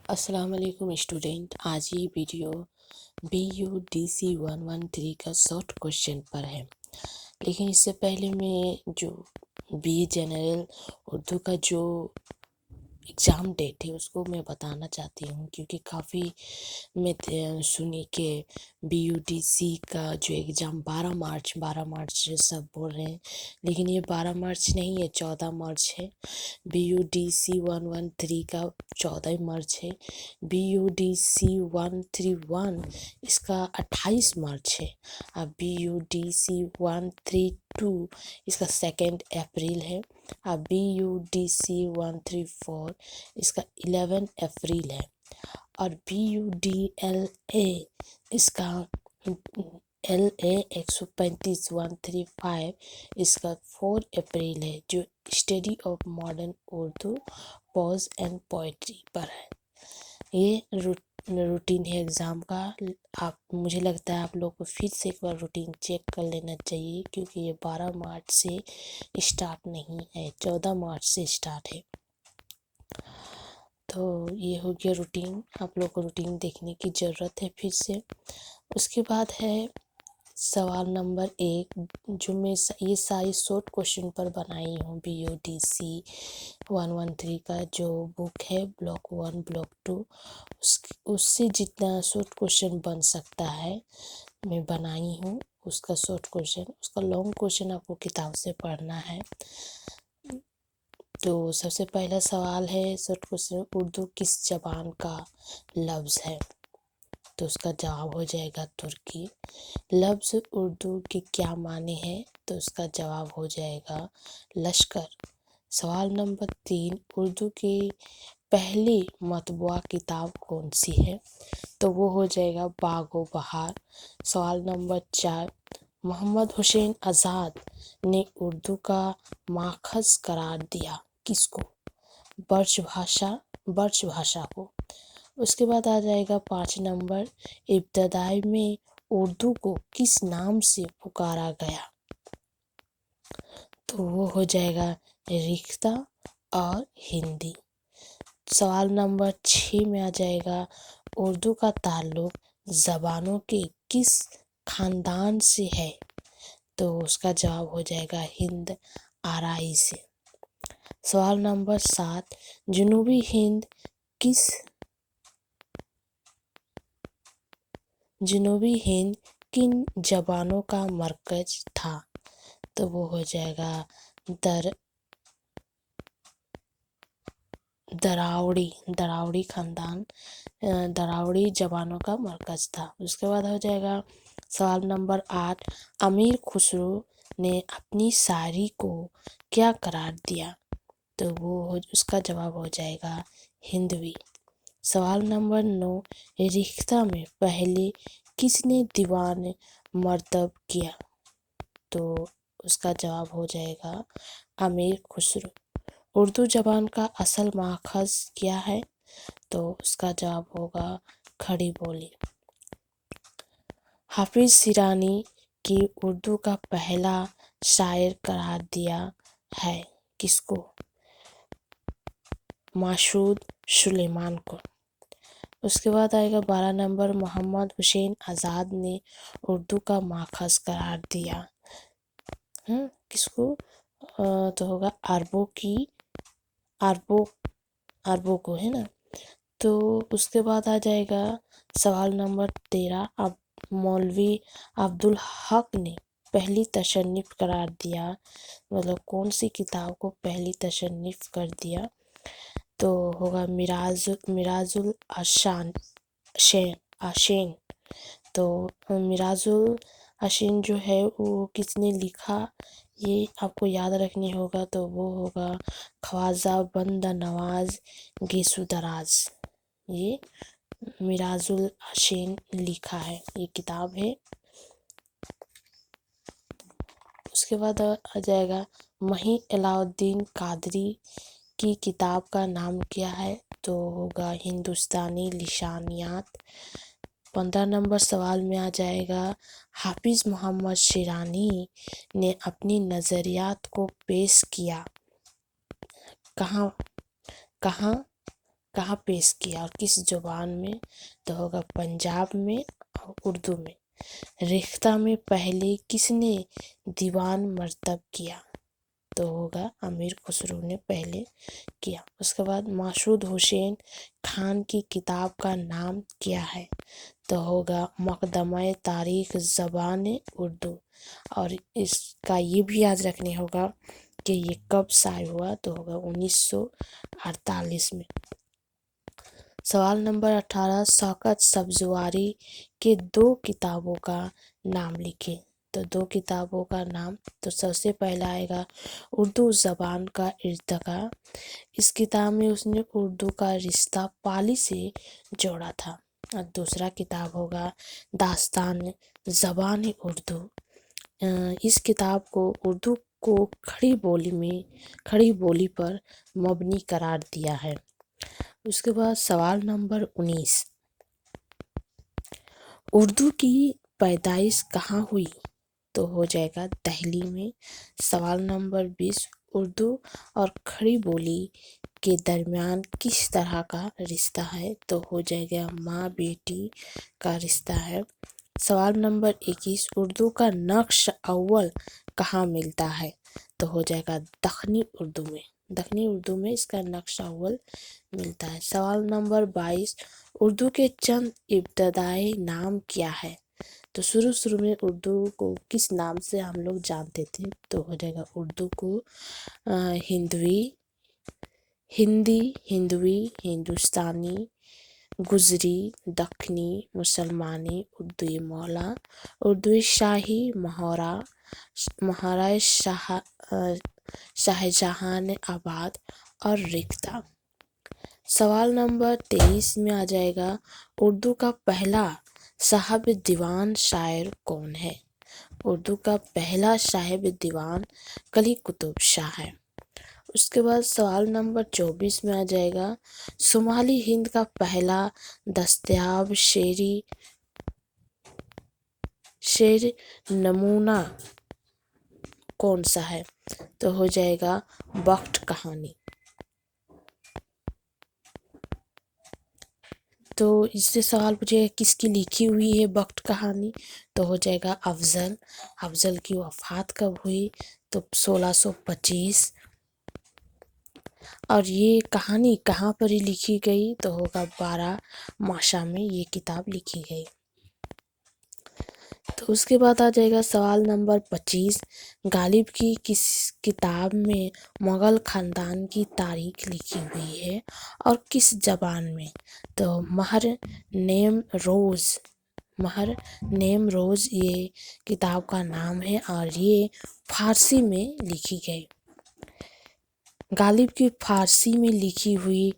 السلام علیکم اسٹوڈینٹ، آج یہ ویڈیو BUDC 113 کا شارٹ کوشچن پر ہے، لیکن اس سے پہلے میں جو BA جنرل اردو کا جو ایگزام ڈیٹ ہے اس کو میں بتانا چاہتی ہوں، کیونکہ کافی میں سنی کہ BUDC کا جو ایگزام 12 مارچ سب بول رہے ہیں، لیکن یہ 12 مارچ نہیں ہے، 14 مارچ ہے۔ BUDC 113 کا 14 مارچ ہے۔ BUDC 131 اس کا 28 مارچ ہے۔ اب BUDC 132 اس کا 2 اپریل ہے۔ اب BUDC 134 اس کا 11 اپریل ہے، اور BUDLA اس کا LA 135 135 اس کا 4 اپریل ہے، جو study of modern Urdu prose and poetry پر ہے۔ یہ روٹین ہے ایگزام کا۔ مجھے لگتا ہے آپ لوگ کو پھر سے ایک بار روٹین چیک کر لینا چاہیے، کیونکہ یہ 12 مارچ سے اسٹارٹ نہیں ہے، 14 مارچ سے اسٹارٹ ہے۔ تو یہ ہو گیا روٹین، آپ لوگ کو روٹین دیکھنے کی ضرورت ہے پھر سے۔ اس کے بعد ہے سوال نمبر 1، جو میں یہ ساری شارٹ کوشچن پر بنائی ہوں۔ BUDC 113 کا جو بک ہے، بلاک 1 بلاک 2، اس سے جتنا شارٹ کوشچن بن سکتا ہے میں بنائی ہوں اس کا شارٹ کوشچن۔ اس کا لانگ کوشچن آپ کو کتاب سے پڑھنا ہے۔ تو سب سے پہلا سوال ہے شارٹ کوشچن، اردو کس زبان کا لفظ ہے؟ تو اس کا جواب ہو جائے گا ترکی۔ لفظ اردو کے کیا معنی ہے؟ تو اس کا جواب ہو جائے گا لشکر۔ سوال نمبر 3، اردو کی پہلی مطبوعہ کتاب کون سی ہے؟ تو وہ ہو جائے گا باغ و بہار۔ سوال نمبر 4، محمد حسین آزاد نے اردو کا ماخذ قرار دیا کس کو؟ برج بھاشا کو۔ اس کے بعد آ جائے گا 5 نمبر، ابتدائی میں اردو کو کس نام سے پکارا گیا؟ تو وہ ہو جائے گا ریختہ اور ہندی۔ سوال نمبر 6 میں آ جائے گا، اردو کا تعلق زبانوں کے کس خاندان سے ہے؟ تو اس کا جواب ہو جائے گا ہند آرائی سے۔ سوال نمبر 7، جنوبی ہند کن زبانوں کا مرکز تھا؟ تو وہ ہو جائے گا دراوڑی خاندان، دراوڑی زبانوں کا مرکز تھا۔ اس کے بعد ہو جائے گا سوال نمبر 8، امیر خسرو نے اپنی شاعری کو کیا قرار دیا؟ تو وہ اس کا جواب ہو جائے گا ہندوی۔ سوال نمبر 9، ریختہ میں پہلے کس نے دیوان مرتب کیا؟ تو اس کا جواب ہو جائے گا امیر خسرو۔ اردو زبان کا اصل ماخذ کیا ہے؟ تو اس کا جواب ہوگا کھڑی بولی۔ حافظ شیرازی کی اردو کا پہلا شاعر قرار دیا ہے کس کو؟ مسعود سلیمان کو۔ اس کے بعد آئے گا 12 نمبر، محمد حسین آزاد نے اردو کا ماخذ قرار دیا کس کو؟ تو ہوگا عربوں کو، ہے نا۔ تو اس کے بعد آ جائے گا سوال نمبر 13، اب مولوی عبدالحق نے پہلی تصنیف قرار دیا، مطلب کون سی کتاب کو پہلی تصنیف کر دیا؟ تو ہوگا میراث الاشین۔ تو میراث الاشین جو ہے وہ کس نے لکھا، یہ آپ کو یاد رکھنی ہوگا، تو وہ ہوگا خواجہ بندہ نواز گیسو دراز۔ یہ میراث الاشین لکھا ہے، یہ کتاب ہے۔ اس کے بعد آ جائے گا محی علاء الدین قادری کی کتاب کا نام کیا ہے؟ تو ہوگا ہندوستانی لسانیات۔ 15 نمبر سوال میں آ جائے گا، حافظ محمد شیرازی نے اپنی نظریات کو پیش کیا کہاں پیش کیا اور کس زبان میں؟ تو ہوگا پنجاب میں اور اردو میں۔ ریختہ میں پہلے کس نے دیوان مرتب کیا؟ تو ہوگا امیر خسرو نے پہلے کیا۔ اس کے بعد مسعود حسین خان کی کتاب کا نام کیا ہے؟ تو ہوگا مقدمہ تاریخ زبان اردو۔ اور اس کا یہ بھی یاد رکھنے ہوگا کہ یہ کب شائع ہوا؟ تو ہوگا 1948 میں۔ سوال نمبر 18، شوکت سبزواری کے 2 کتابوں کا نام لکھیں۔ تو 2 کتابوں کا نام، تو سب سے پہلا آئے گا اردو زبان کا ارتقاء۔ اس کتاب میں اس نے اردو کا رشتہ پالی سے جوڑا تھا۔ اور دوسرا کتاب ہوگا داستان زبان اردو۔ اس کتاب کو اردو کو کھڑی بولی پر مبنی قرار دیا ہے۔ اس کے بعد سوال نمبر 19، اردو کی پیدائش کہاں ہوئی؟ تو ہو جائے گا دہلی میں۔ سوال نمبر 20، اردو اور کھڑی بولی کے درمیان کس طرح کا رشتہ ہے؟ تو ہو جائے گا ماں بیٹی کا رشتہ ہے۔ سوال نمبر 21، اردو کا نقش اول کہاں ملتا ہے؟ تو ہو جائے گا دکنی اردو میں۔ دکنی اردو میں اس کا نقش اول ملتا ہے۔ سوال نمبر 22، اردو کے چند ابتدائی نام کیا ہے؟ تو شروع میں اردو کو کس نام سے ہم لوگ جانتے تھے؟ تو ہو جائے گا اردو کو ہندی، ہندوی، ہندوستانی، گجری، دکنی، مسلمانی، اردوی مولا، اردوی شاہی، مہارۂ شاہجہان آباد اور ریختہ۔ سوال نمبر 23 میں آ جائے گا اردو کا پہلا صاحب دیوان شاعر کون ہے؟ اردو کا پہلا صاحب دیوان قلی قطب شاہ ہے۔ اس کے بعد سوال نمبر 24 میں آ جائے گا شمالی ہند کا پہلا دستیاب شعر نمونہ کون سا ہے؟ تو ہو جائے گا بخت کہانی۔ تو اس سے سوال پوچھے گا کس کی لکھی ہوئی ہے بخت کہانی؟ تو ہو جائے گا افضل کی وفات کب ہوئی؟ تو 1625۔ اور یہ کہانی کہاں پر ہی لکھی گئی؟ تو ہوگا بارہماشا میں یہ کتاب لکھی گئی۔ تو اس کے بعد آ جائے گا سوال نمبر 25، غالب کی کس کتاب میں مغل خاندان کی تاریخ لکھی ہوئی ہے اور کس زبان میں؟ تو مہر نیم روز یہ کتاب کا نام ہے اور یہ فارسی میں لکھی گئی۔ غالب کی فارسی میں لکھی ہوئی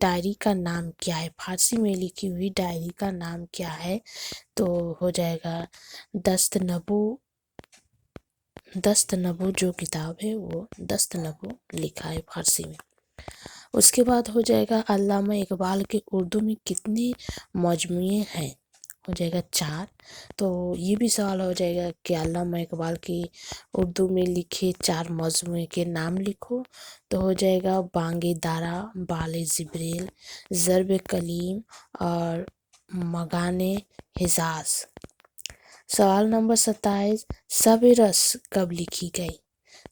ڈائری کا نام کیا ہے؟ فارسی میں لکھی ہوئی ڈائری کا نام کیا ہے؟ تو ہو جائے گا دست نبو جو کتاب ہے وہ دست نبو لکھا ہے فارسی میں۔ اس کے بعد ہو جائے گا علامہ اقبال کے اردو میں کتنے مجموعے ہیں؟ ہو جائے گا 4۔ تو یہ بھی سوال ہو جائے گا کہ علامہ اقبال کی اردو میں لکھے 4 مجموعے کے نام لکھو۔ تو ہو جائے گا بانگ درا، بال جبریل، ضرب کلیم اور مغان حجاز۔ سوال نمبر 27، شب رس کب لکھی گئی؟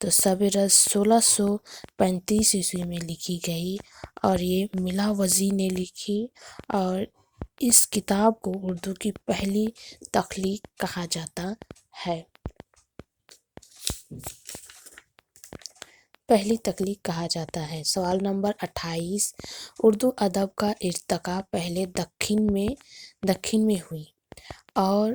تو شب رس 1635 عیسوی میں لکھی گئی اور یہ ملاوزی نے لکھی اور اس کتاب کو اردو کی پہلی تخلیق کہا جاتا ہے۔ سوال نمبر 28، اردو ادب کا ارتقاء پہلے دکن میں ہوئی اور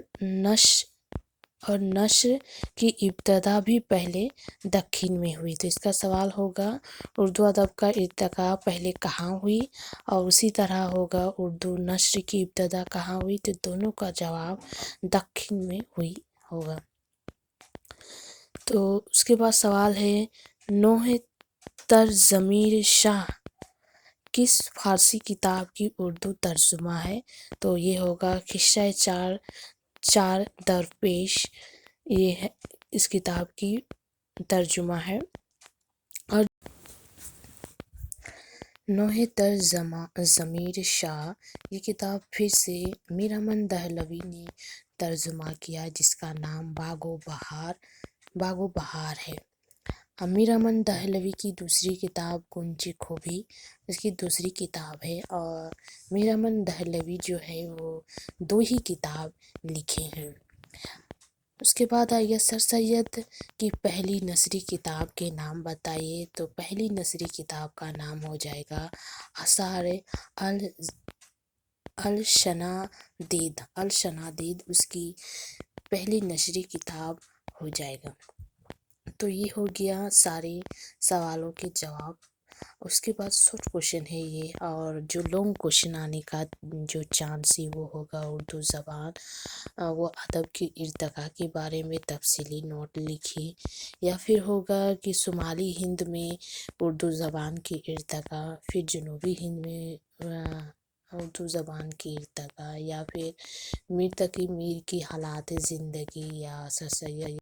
نثر کی ابتدا بھی پہلے دکن میں ہوئی۔ تو اس کا سوال ہوگا اردو ادب کا ارتقاء پہلے کہاں ہوئی اور اسی طرح ہوگا اردو نثر کی ابتدا کہاں ہوئی؟ تو دونوں کا جواب دکن میں ہوئی ہوگا۔ تو اس کے بعد سوال ہے نوح تر ضمیر شاہ کس فارسی کتاب کی اردو ترجمہ ہے؟ تو یہ ہوگا قصہ چار درویش، یہ ہے اس کتاب کی ترجمہ ہے۔ اور نوح ضمیر شاہ، یہ کتاب پھر سے میر امن دہلوی نے ترجمہ کیا، جس کا نام باغ و بہار ہے۔ میر امن دہلوی کی دوسری کتاب گنج خوبی اس کی دوسری کتاب ہے، اور میر امن دہلوی جو ہے وہ 2 ہی کتاب لکھے ہیں۔ اس کے بعد آئیے سر سید کی پہلی نثری کتاب کے نام بتائیے، تو پہلی نثری کتاب کا نام ہو جائے گا آثار الشنادید، اس کی پہلی نثری کتاب ہو جائے گا۔ تو یہ ہو گیا سارے سوالوں کے جواب۔ اس کے بعد شارٹ کوشچن ہے یہ، اور جو لانگ کوشچن آنے کا جو چانس ہے وہ ہوگا اردو زبان وہ ادب کی ارتقاء کے بارے میں تفصیلی نوٹ لکھی، یا پھر ہوگا کہ شمالی ہند میں اردو زبان کی ارتقاء، پھر جنوبی ہند میں اردو زبان کی ارتقاء، یا پھر میر تقی میر کی حالات زندگی، یا سر سید